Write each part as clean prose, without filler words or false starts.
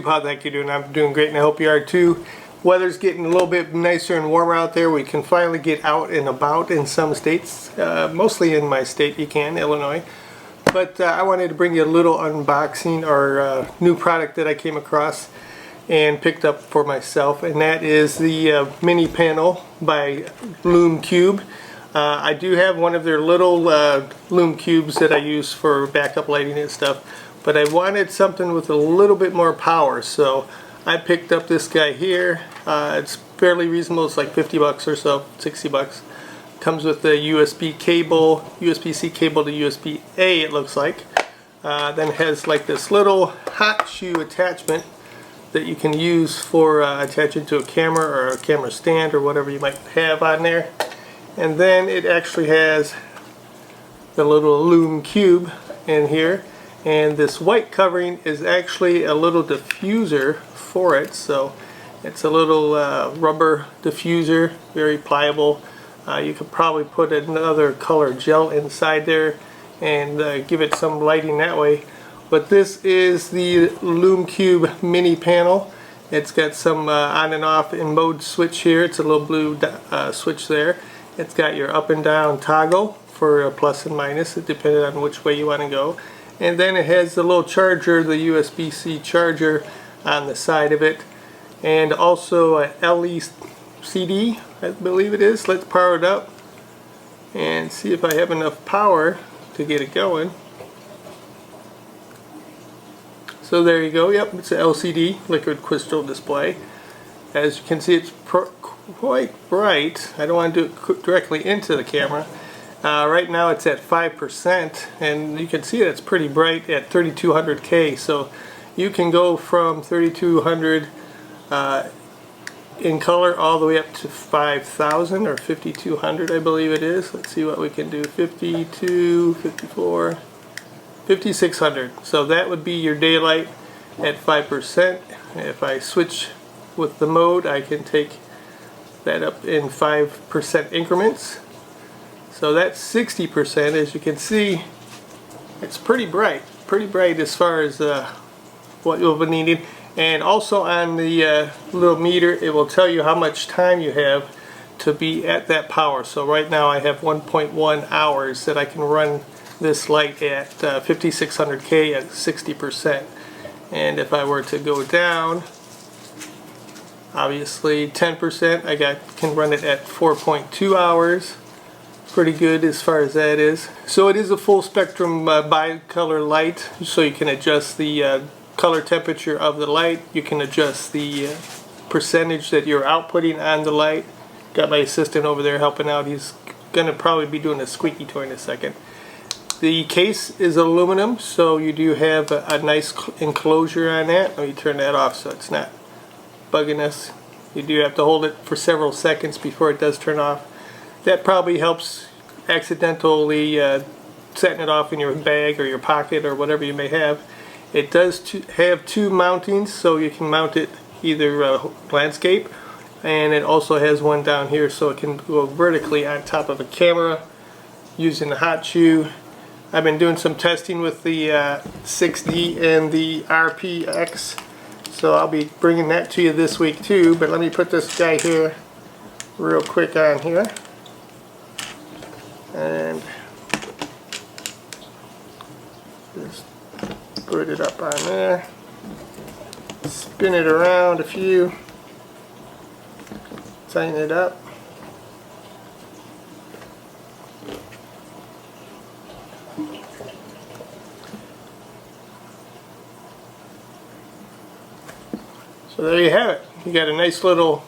Bob, thank you. I'm doing great, and I hope you are too. Weather's getting a little bit nicer and warmer out there. We can finally get out and about in some states, mostly in my state, Illinois. But I wanted to bring you a little unboxing or new product that I came across and picked up for myself, and that is the mini panel by Lume Cube. I do have one of their little Lume cubes that I use for backup lighting and stuff, but I wanted something with a little bit more power, so I picked up this guy here. It's fairly reasonable. It's like 50 bucks or so, 60 bucks. Comes with the USB cable, USB-C cable to USB-A, it looks like. Then it has like this little hot shoe attachment that you can use for attaching to a camera or a camera stand or whatever you might have on there. And then it actually has the little Lume cube in here, and this white covering is actually a little diffuser for it. So it's a little rubber diffuser, very pliable. You could probably put another color gel inside there and give it some lighting that way. But this is the Lume Cube mini panel. It's got some on and off in mode switch here. It's a little blue switch there. It's got your up and down toggle for a plus and minus, depending on which way you want to go. And then it has the little charger, the USB-C charger on the side of it. And also a LCD, I believe it is. Let's power it up and see if I have enough power to get it going. So there you go. Yep, it's an LCD, liquid crystal display. As you can see, it's quite bright. I don't want to do it directly into the camera. Right now it's at 5%, and you can see it's pretty bright at 3200K. So you can go from 3200 in color all the way up to 5000 or 5200, I believe it is. Let's see what we can do. 52, 54, 5600. So that would be your daylight at 5%. If I switch with the mode, I can take that up in 5% increments. So that's 60%. As you can see, it's pretty bright as far as what you'll be needing. And also on the little meter, it will tell you how much time you have to be at that power. So right now I have 1.1 hours that I can run this light at 5600K at 60%. And if I were to go down, obviously 10%, I can run it at 4.2 hours. Pretty good as far as that is. So it is a full spectrum bicolor light, so you can adjust the color temperature of the light. You can adjust the percentage that you're outputting on the light. Got my assistant over there helping out. He's gonna probably be doing a squeaky toy in a second. The case is aluminum, so you do have a nice enclosure on that. Let me turn that off so it's not bugging us. You do have to hold it for several seconds before it does turn off. That probably helps accidentally setting it off in your bag or your pocket or whatever you may have. It does have two mountings, so you can mount it either landscape, and it also has one down here so it can go vertically on top of a camera using the hot shoe. I've been doing some testing with the 6D and the RPX, so I'll be bringing that to you this week too. But let me put this guy here real quick on here, and just put it up on there, spin it around a few, tighten it up. So there you have it. You got a nice little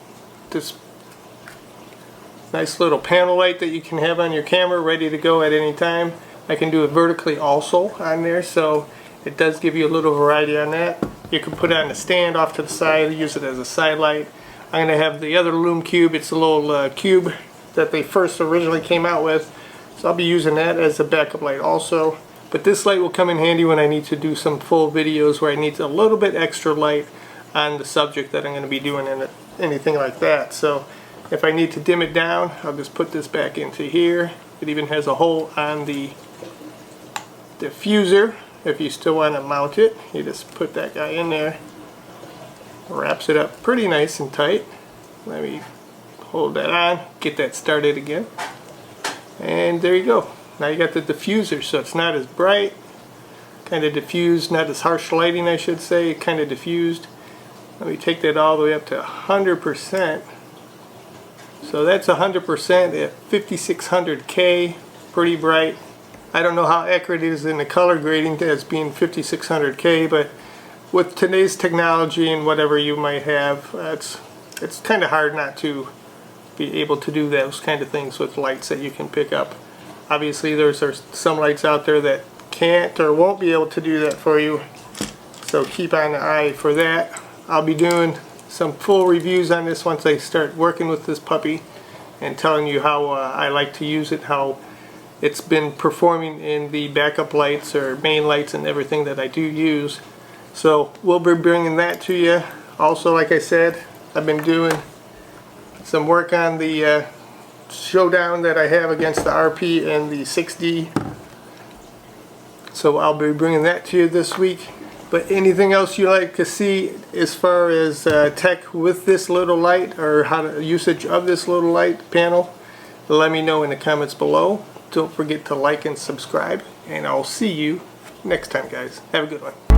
panel light that you can have on your camera ready to go at any time. I can do it vertically also on there, so it does give you a little variety on that. You can put it on a stand off to the side, use it as a side light. I'm going to have the other Lume Cube. It's a little cube that they first originally came out with, so I'll be using that as a backup light also. But this light will come in handy when I need to do some full videos where I need a little bit extra light on the subject that I'm going to be doing and anything like that. So if I need to dim it down, I'll just put this back into here. It even has a hole on the diffuser. If you still want to mount it, you just put that guy in there wraps it up pretty nice and tight. Let me hold that on, get that started again. And there you go. Now you got the diffuser, so it's not as bright, kind of diffused, not as harsh lighting I should say, kind of diffused. Let me take that all the way up to 100%. So that's 100% at 5600K, pretty bright. I don't know how accurate it is in the color grading as being 5600K, but with today's technology and whatever you might have, it's kind of hard not to be able to do those kind of things with lights that you can pick up. Obviously there's some lights out there that can't or won't be able to do that for you, so keep on the eye for that. I'll be doing some full reviews on this once I start working with this puppy and telling you how I like to use it, how it's been performing in the backup lights or main lights and everything that I do use. So we'll be bringing that to you. Also, like I said, I've been doing some work on the showdown that I have against the RP and the 6D. So I'll be bringing that to you this week. But anything else you like to see as far as tech with this little light or how to usage of this little light panel, let me know in the comments below. Don't forget to like and subscribe, and I'll see you next time, guys. Have a good one.